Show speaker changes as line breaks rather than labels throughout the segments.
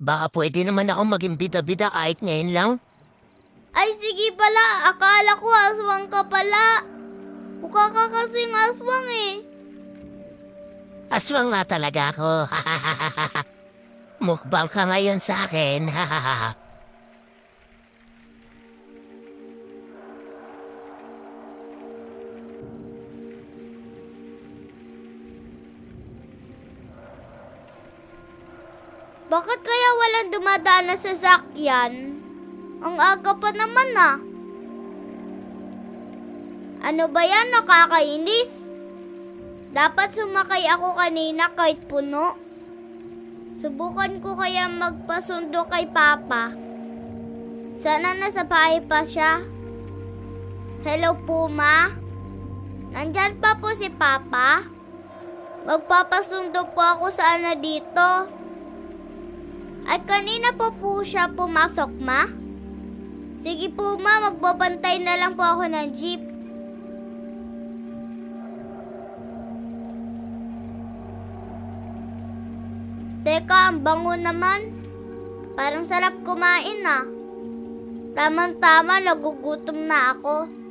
Baka pwede naman ako maging bida-bida kahit ngayon lang.
Ay sige pala, akala ko aswang ka pala. Mukha ka kasing aswang eh.
Aswang nga talaga ako. Mukbang ka ngayon sa akin.
Bakit kaya walang dumadaan na sasakyan? Ang aga pa naman ah. Ano ba yan, nakakainis? Dapat sumakay ako kanina kahit puno. Subukan ko kaya magpasundo kay Papa. Sana nasa bahay pa siya. Hello po, Ma. Nandyan pa po si Papa? Magpapasundo po ako sana dito. Ay kanina po siya pumasok, Ma? Sige po, Ma, magbabantay na lang po ako ng jeep. Teka, ang bango naman. Parang sarap kumain ah. Tamang-tama, nagugutom na ako.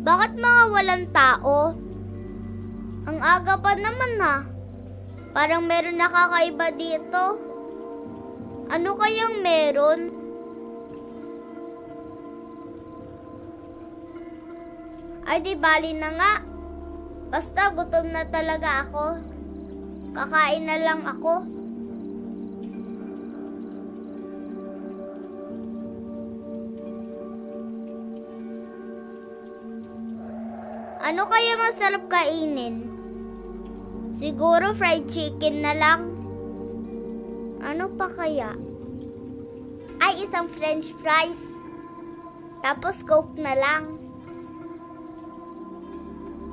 Bakit mga walang tao? Ang aga pa naman ah. Parang meron nakakaiba dito. Ano kayang meron? Ay di bali na nga. Basta gutom na talaga ako. Kakain na lang ako. Ano kaya masarap kainin? Siguro fried chicken na lang. Ano pa kaya? Ay, isang french fries. Tapos coke na lang.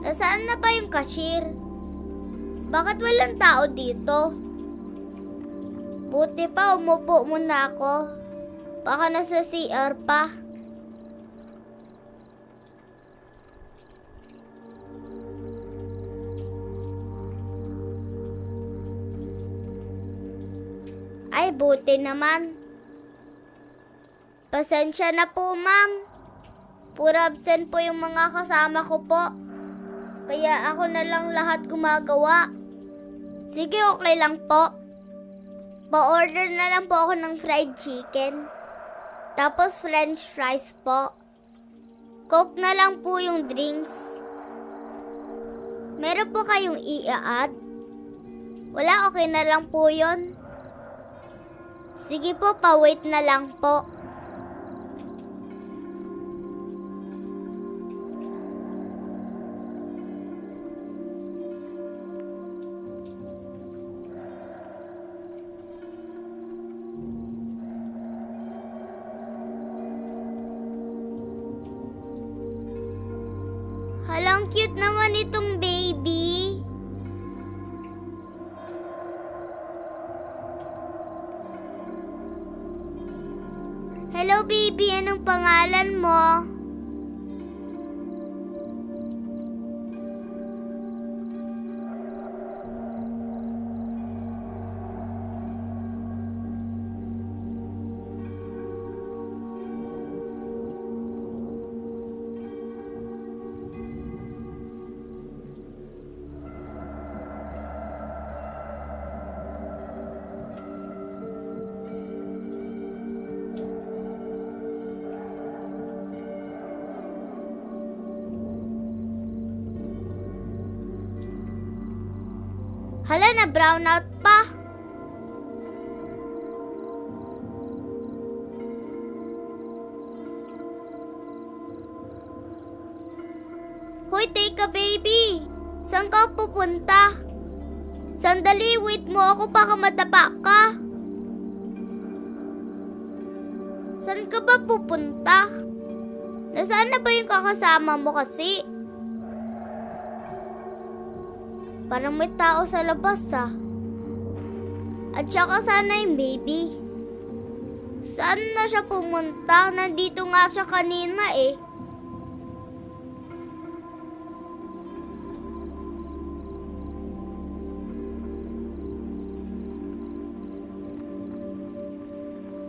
Nasaan na ba yung cashier? Bakit walang tao dito? Buti pa umupo muna ako. Baka nasa CR pa. Ay, buti naman. Pasensya na po, ma'am. Puro absent po yung mga kasama ko po. Kaya ako na lang lahat gumagawa. Sige, okay lang po. Pa-order na lang po ako ng fried chicken. Tapos french fries po. Coke na lang po yung drinks. Meron po kayong i-add? Wala, okay na lang po yun. Sige po, pa-wait na lang po. Halang cute naman itong baby. Hello baby, anong pangalan mo? Hala, na brown out pa. Hoy, teka baby. Saan ka pupunta? Sandali, wait mo ako baka madapa ka. Saan ka ba pupunta? Nasaan na ba yung kakasama mo kasi? Parang may tao sa labas ah. At saka sana yung baby. Saan na siya pumunta? Nandito nga siya kanina eh.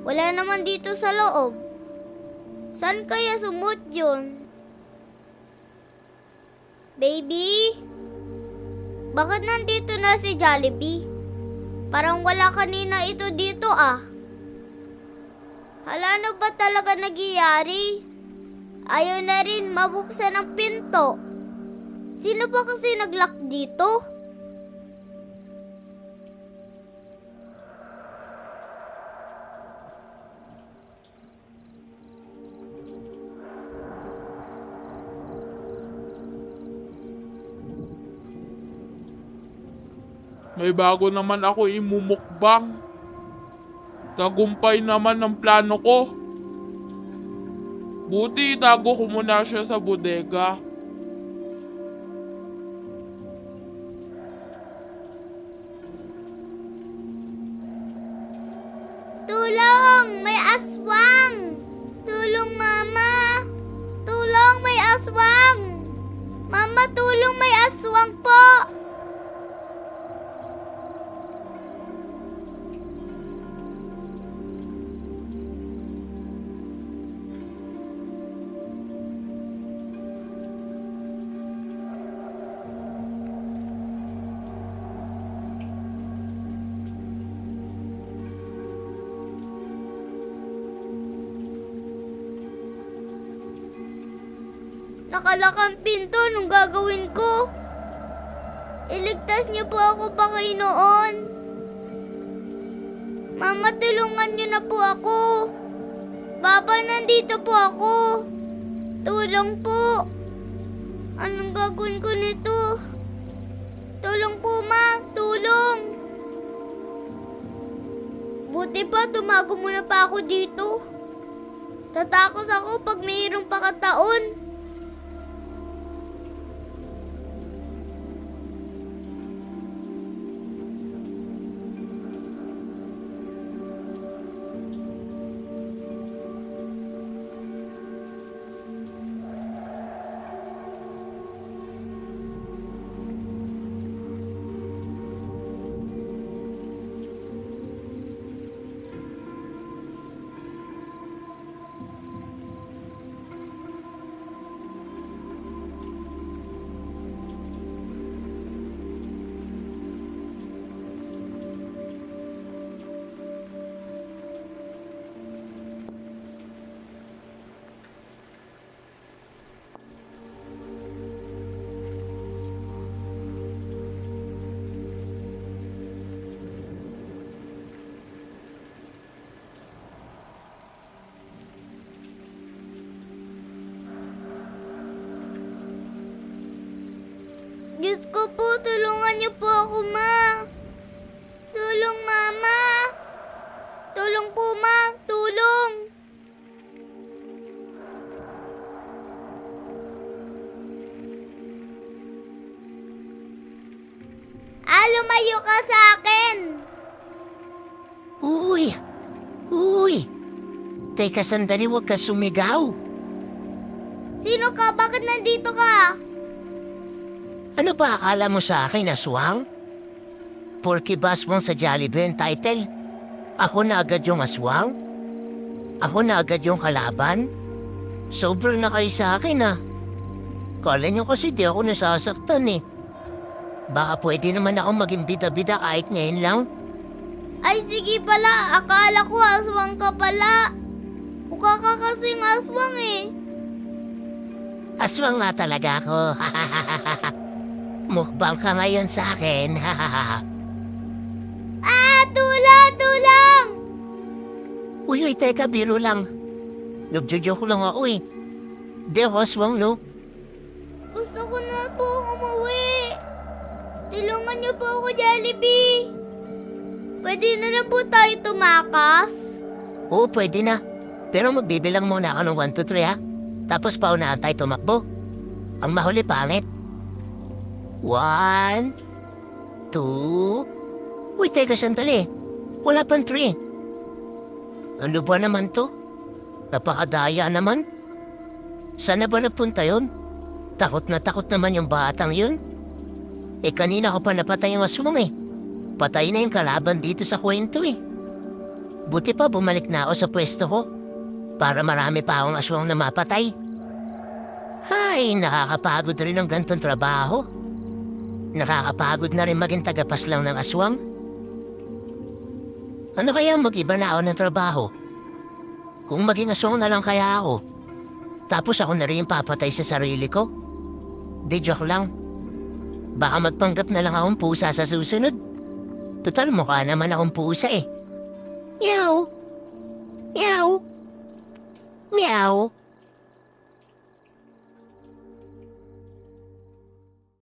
Wala naman dito sa loob. Saan kaya sumut yun? Baby? Bakit nandito na si Jollibee? Parang wala kanina ito dito ah. Hala, ano ba talaga nagyayari? Ayaw na rin mabuksan ang pinto. Sino ba kasi nag-lock dito?
May bago naman ako imumukbang. Tagumpay naman ang plano ko. Buti itago ko muna siya sa bodega.
Tulong! May aswang! Tulong, Mama! Tulong! May aswang! Mama, tulong! May aswang po! Nakalakang pinto, anong gagawin ko? Iligtas niyo po ako, Panginoon. Mama, tulungan niyo na po ako. Papa, nandito po ako. Tulong po. Anong gagawin ko nito? Tulong po, Ma. Tulong. Buti pa, tumago muna pa ako dito. Tatakos ako pag mayroong pakataon. Diyos ko po, tulungan niyo po ako, Ma. Tulong, Mama. Tulong po, Ma. Tulong. Lumayo ka sa akin.
Uy! Uy! Teka sandali, huwag ka sumigaw.
Sino ka? Bakit nandito ka?
Ano ba akala mo sa akin, aswang? Porky Boss mo sa Jollibee ang title? Ako na agad yung aswang? Ako na agad yung kalaban? Sobrang na kayo sa akin ah. Kala nyo kasi di ako nasasaktan eh. Baka pwede naman ako maging bida-bida kahit ngayon lang.
Ay sige pala, akala ko aswang ka pala. Mukha ka kasing aswang eh.
Aswang nga talaga ako. Mukbang ka ngayon sa akin.
Tulong! Tulong!
Uy, teka, biro lang. Nagjo-joke lang ako eh. Di ako aswang, no?
Gusto ko na po umuwi. Tulungan niyo po ako, Jollibee. Pwede na lang po tayo tumakas?
Oo, pwede na. Pero magbibilang muna ako ng 1, 2, 3 ha. Tapos paunahan tayo tumakbo. Ang mahuli palit. 1, 2... Uy, teka, sandali. Wala pang 3. Ano ba naman to? Napakadaya naman. Saan na ba napunta yun? Takot naman yung batang yun. Kanina ko pa napatay yung aswang eh. Patay na yung kalaban dito sa kwento eh. Buti pa bumalik na ako sa pwesto ko para marami pa akong aswang na mapatay. Ay, nakakapagod rin ang gantong trabaho. Nakakapagod na rin maging tagapaslang ng aswang. Ano kaya mag-iba na ako ng trabaho? Kung maging aswang na lang kaya ako, tapos ako na rin papatay sa sarili ko? Di joke lang. Baka magpanggap na lang akong pusa sa susunod. Total mukha naman akong pusa eh. Meow. Meow. Meow.